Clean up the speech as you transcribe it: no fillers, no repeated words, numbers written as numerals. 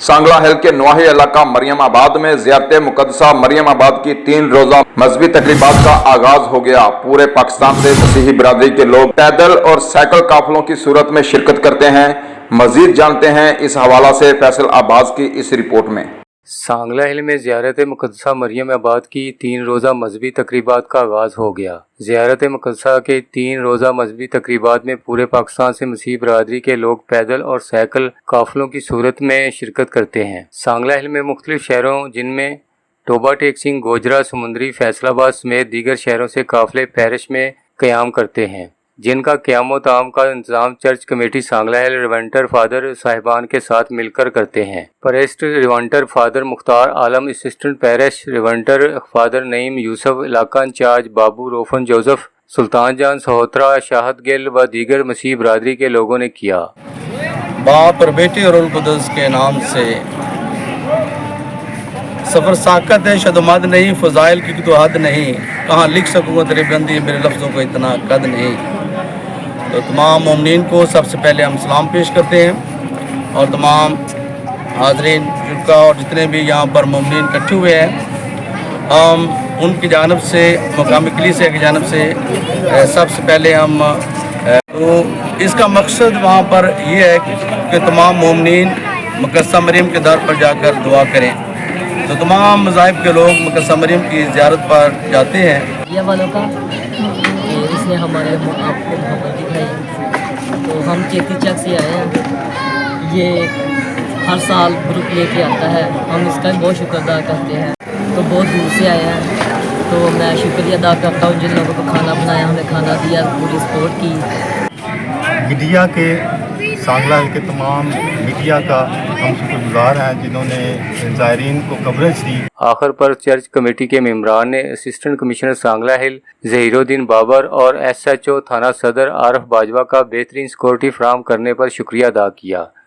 सांगला हिल के नवाही इलाका मरियम आबाद में ज़ियारत मुक़द्दसा मरियम आबाद की 3 रोज़ा मजहबी तकरीबात का आगाज हो गया। पूरे पाकिस्तान से मसीही बिरादरी के लोग पैदल और साइकिल काफिलों की सूरत में शिरकत करते हैं। मजीद जानते हैं इस हवाला से फैसल अब्बास की इस रिपोर्ट में। सांगला हिल में ज़ियारत मुक़द्दसा मरियम आबाद की 3 रोज़ा मजहबी तकरीबात का आगाज़ हो गया। ज़ियारत मुक़द्दसा के 3 रोज़ा मजहबी तकरीबात में पूरे पाकिस्तान से मसीही बिरादरी के लोग पैदल और साइकिल काफिलों की सूरत में शिरकत करते हैं। सांगला हिल में मुख्तलिफ शहरों जिनमें टोबा टेक सिंह, गोजरा, समुंदरी, फैसलाबाद समेत दीगर शहरों से काफिले पैरिश में क़याम करते हैं, जिनका क़याम ताम का इंतज़ाम church committee Sangla Hill reverend father साहिबान के साथ मिलकर करते हैं। Priest reverend father Mukhtar Alam, assistant parish reverend father Naeem Yousuf, इलाका इंचार्ज बाबू रोफन जोसेफ, सुल्तान जान सहोत्रा, शाहद गिल व दीगर मसीह बिरादरी के लोगों ने किया। बाप और बेटे और रुल कुदस के नाम से सफ़र साकत है, शदमद नहीं, फ़ज़ाइल की तो हद नहीं, कहाँ लिख सकूँगा तेरे बंदी, मेरे लफ्ज़ों को इतना कद नहीं। तो तमाम मोमिनीन को सबसे पहले हम सलाम पेश करते हैं और तमाम हाज़रीन जुड़का और जितने भी यहाँ पर मोमिनीन इकट्ठे हुए हैं, हम उनकी जानब से मकामी कलीसिया की जानब से सबसे पहले हम तो इसका मकसद वहाँ पर यह है कि तमाम मोमिनीन मुक़द्दसा मरियम के दर पर जाकर दुआ करें। तो तमाम मज़ाहिब के लोग मुक़द्दसा मरियम की ज़ियारत पर जाते हैं। ये वालों का इसने हमारे आपको मोहब्बत दिखाई, तो हम चेती चक से आए हैं। ये हर साल ग्रुप लेके आता है, हम इसका बहुत शुक्र अदा करते हैं। तो बहुत दूर से आए हैं, तो मैं शुक्रिया अदा करता हूँ जिन लोगों को खाना बनाया, हमें खाना दिया, पूरी सपोर्ट की। मीडिया के सांगला के तमाम मीडिया का हम शुक्रगुजार हैं जिन्होंने ज़ायरीन को कवरेज दी। आखिर पर चर्च कमेटी के मेंबरान ने असिस्टेंट कमिश्नर सांगला हिल ज़हीरुद्दीन बाबर और SHO थाना सदर आरफ बाजवा का बेहतरीन सिक्योरिटी फराहम करने पर शुक्रिया अदा किया।